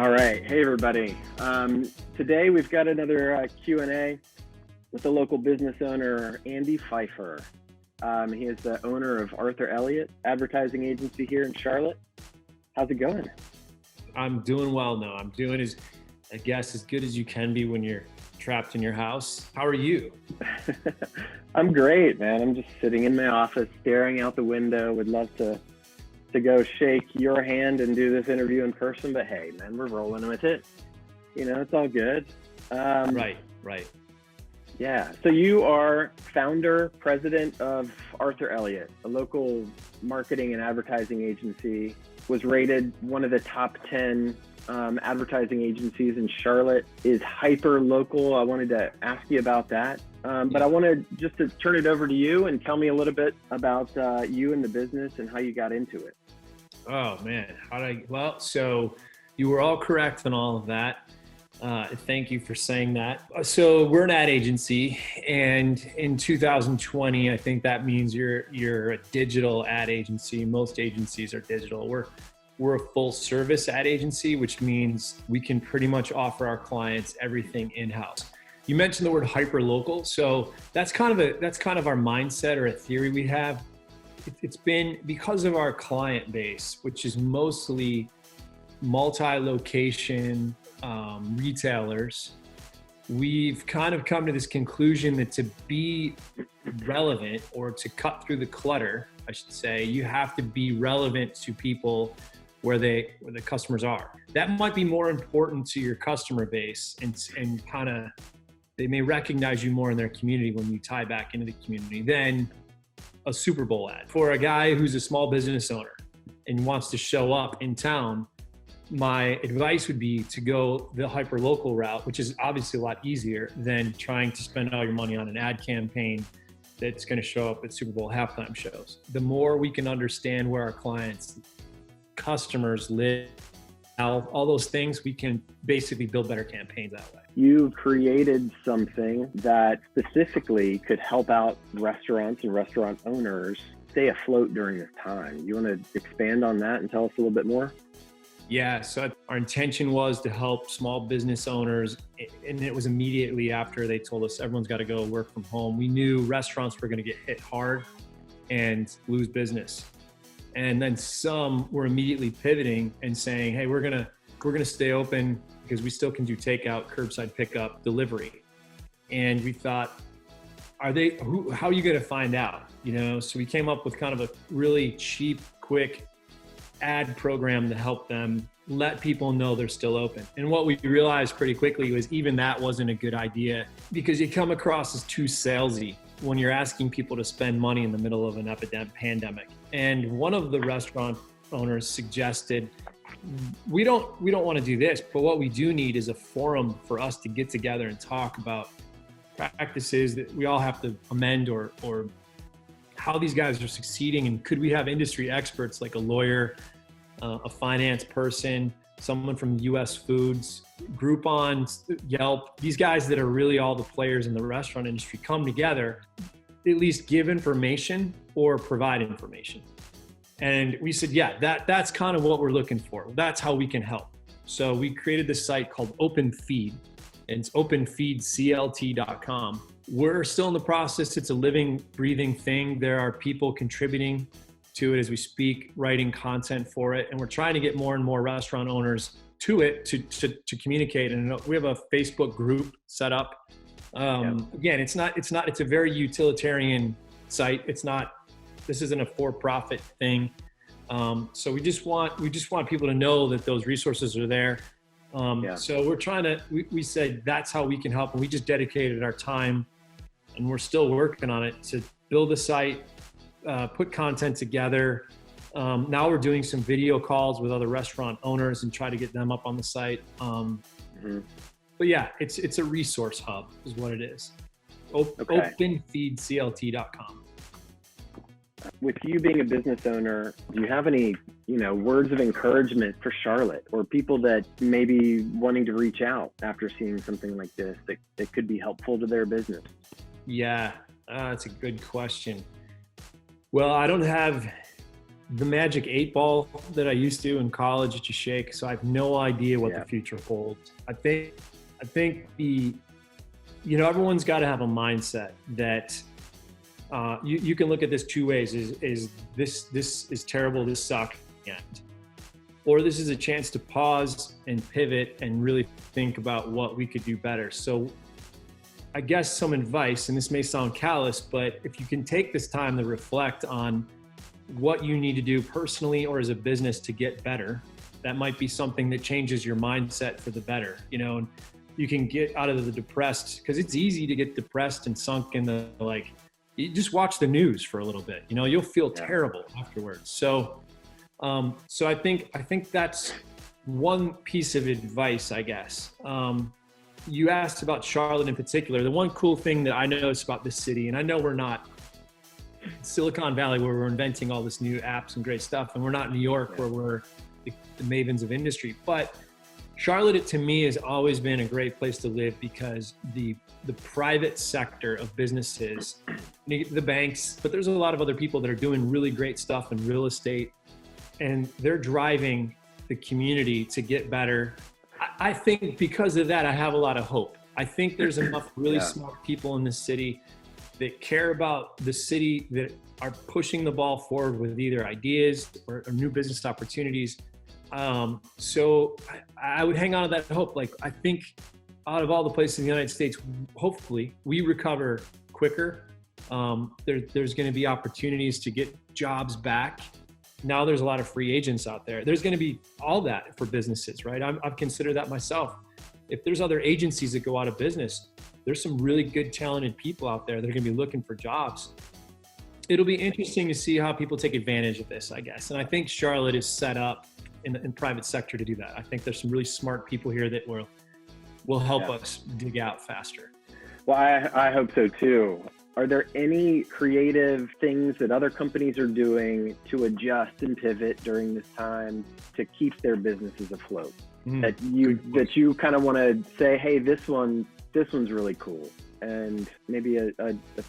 All right. Hey, everybody. Today we've got another Q&A with the local business owner, Andy Pfeiffer. He is the owner of Elliott advertising agency here in Charlotte. How's it going? I'm doing well now. I'm doing as good as you can be when you're trapped in your house. How are you? I'm great, man. I'm just sitting in my office, staring out the window. Would love to go shake your hand and do this interview in person, but hey, man, we're rolling with it. You know, it's all good. Right. Yeah. So you are founder, president of Elliott, a local marketing and advertising agency. Was rated one of the top 10 advertising agencies in Charlotte. Is hyper local. I wanted to ask you about that. But I wanted just to turn it over to you and tell me a little bit about you and the business and how you got into it. Oh man, so you were all correct on all of that. Thank you for saying that. So we're an ad agency, and in 2020, I think that means you're a digital ad agency. Most agencies are digital. We're a full service ad agency, which means we can pretty much offer our clients everything in-house. You mentioned the word hyper local, so that's kind of our mindset or a theory we have. It's been because of our client base, which is mostly multi-location retailers. We've kind of come to this conclusion that to be relevant, or to cut through the clutter, I should say, you have to be relevant to people where the customers are. That might be more important to your customer base, and kind of they may recognize you more in their community when you tie back into the community than a Super Bowl ad. For a guy who's a small business owner and wants to show up in town, my advice would be to go the hyper local route, which is obviously a lot easier than trying to spend all your money on an ad campaign that's going to show up at Super Bowl halftime shows. The more we can understand where our clients, customers live, all those things, we can basically build better campaigns that way. You created something that specifically could help out restaurants and restaurant owners stay afloat during this time. You want to expand on that and tell us a little bit more? Yeah, so our intention was to help small business owners, and it was immediately after they told us everyone's got to go work from home. We knew restaurants were going to get hit hard and lose business. And then some were immediately pivoting and saying, hey, we're gonna stay open because we still can do takeout, curbside pickup, delivery. And we thought, how are you gonna find out? You know, so we came up with kind of a really cheap, quick ad program to help them let people know they're still open. And what we realized pretty quickly was even that wasn't a good idea, because you come across as too salesy when you're asking people to spend money in the middle of an pandemic. And one of the restaurant owners suggested, we don't want to do this, but what we do need is a forum for us to get together and talk about practices that we all have to amend, or how these guys are succeeding, and could we have industry experts like a lawyer, a finance person, someone from US Foods, Groupon, Yelp, these guys that are really all the players in the restaurant industry come together, at least give information or provide information. And we said, yeah, that's kind of what we're looking for. That's how we can help. So we created this site called Open Feed, and it's openfeedclt.com. We're still in the process. It's a living, breathing thing. There are people contributing to it as we speak, writing content for it. And we're trying to get more and more restaurant owners to it to communicate. And we have a Facebook group set up. Again, it's a very utilitarian site. This isn't a for-profit thing. So we just want people to know that those resources are there. So we said that's how we can help. And we just dedicated our time, and we're still working on it, to build a site, put content together. Now we're doing some video calls with other restaurant owners and try to get them up on the site. But yeah, it's a resource hub is what it is. Openfeedclt.com. With you being a business owner, do you have any, words of encouragement for Charlotte, or people that may be wanting to reach out after seeing something like this that could be helpful to their business? Yeah, that's a good question. Well, I don't have the magic 8 ball that I used to in college that you shake. So I have no idea what the future holds. I think everyone's got to have a mindset that you can look at this two ways: is this is terrible, this sucks, or this is a chance to pause and pivot and really think about what we could do better. So I guess some advice, and this may sound callous, but if you can take this time to reflect on what you need to do personally or as a business to get better, that might be something that changes your mindset for the better, and you can get out of the depressed, because it's easy to get depressed and sunk in the, you just watch the news for a little bit, you'll feel terrible afterwards. So I think that's one piece of advice, I guess. You asked about Charlotte in particular. The one cool thing that I noticed about this city, and I know we're not Silicon Valley where we're inventing all this new apps and great stuff, and we're not New York where we're the mavens of industry, but Charlotte, to me, has always been a great place to live because the private sector of businesses, the banks, but there's a lot of other people that are doing really great stuff in real estate, and they're driving the community to get better. I think because of that, I have a lot of hope. I think there's enough really smart people in this city that care about the city, that are pushing the ball forward with either ideas or new business opportunities. So I would hang on to that hope. I think out of all the places in the United States, hopefully we recover quicker. There's going to be opportunities to get jobs back. Now there's a lot of free agents out there. There's going to be all that for businesses, right? I've considered that myself. If there's other agencies that go out of business, there's some really good, talented people out there that are going to be looking for jobs. It'll be interesting to see how people take advantage of this, I guess. And I think Charlotte is set up in private sector to do that. I think there's some really smart people here that will help us dig out faster. Well, I hope so too. Are there any creative things that other companies are doing to adjust and pivot during this time to keep their businesses afloat? That you kind of want to say, hey, this one's really cool, and maybe a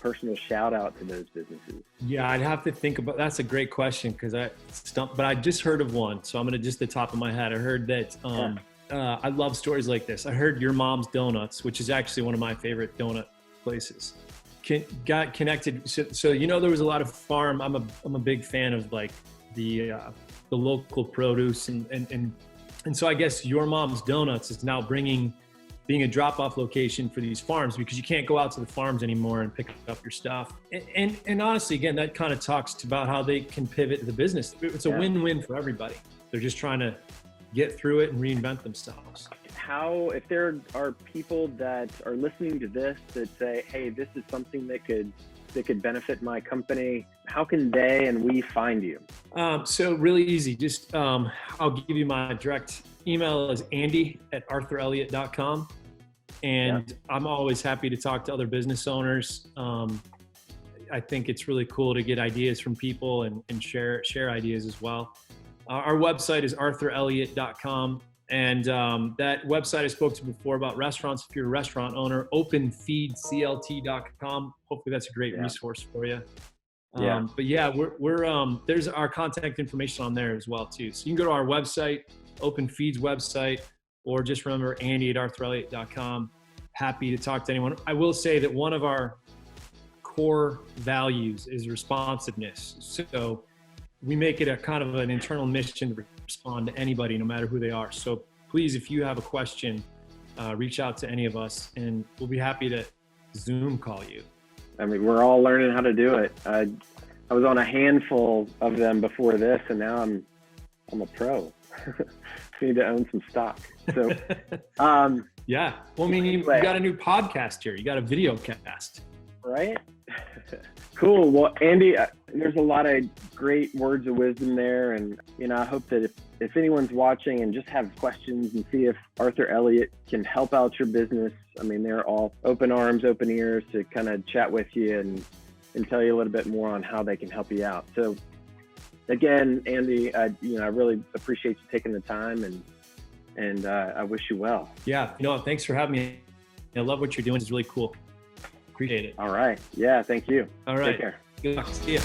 personal shout out to those businesses? Yeah, I'd have to think about. That's a great question because but I just heard of one, so I'm gonna just the top of my head. I heard that. I love stories like this. I heard Your Mom's Donuts, which is actually one of my favorite donut places, got connected. So there was a lot of farm. I'm a big fan of the local produce and so I guess Your Mom's Donuts is now being a drop-off location for these farms, because you can't go out to the farms anymore and pick up your stuff. And honestly, again, that kind of talks about how they can pivot the business. It's a win-win for everybody. They're just trying to get through it and reinvent themselves. If there are people that are listening to this that say, hey, this is something that could benefit my company, how can they and we find you? So really easy. Just I'll give you my direct email is andy@arthurelliott.com. And I'm always happy to talk to other business owners. I think it's really cool to get ideas from people and share ideas as well. Our website is arthurelliott.com. And that website I spoke to before about restaurants, if you're a restaurant owner, openfeedclt.com. Hopefully that's a great resource for you. But we're there's our contact information on there as well too. So you can go to our website, Open Feed's website, or just remember andy@arthurelliott.com. Happy to talk to anyone. I will say that one of our core values is responsiveness. So we make it a kind of an internal mission to respond to anybody, no matter who they are. So please, if you have a question, reach out to any of us and we'll be happy to Zoom call you. I mean, we're all learning how to do it. I was on a handful of them before this, and now I'm a pro. I need to own some stock. So, yeah. Well, I mean, you got a new podcast here. You got a video cast. Right? Cool. Well, Andy, there's a lot of great words of wisdom there. And, I hope that if anyone's watching and just have questions and see if Arthur Elliott can help out your business, I mean, they're all open arms, open ears to kind of chat with you and tell you a little bit more on how they can help you out. So again, Andy, I really appreciate you taking the time and I wish you well. Yeah. Thanks for having me. I love what you're doing. It's really cool. Appreciate it. All right. Yeah. Thank you. All right. Take care. Good luck. See ya.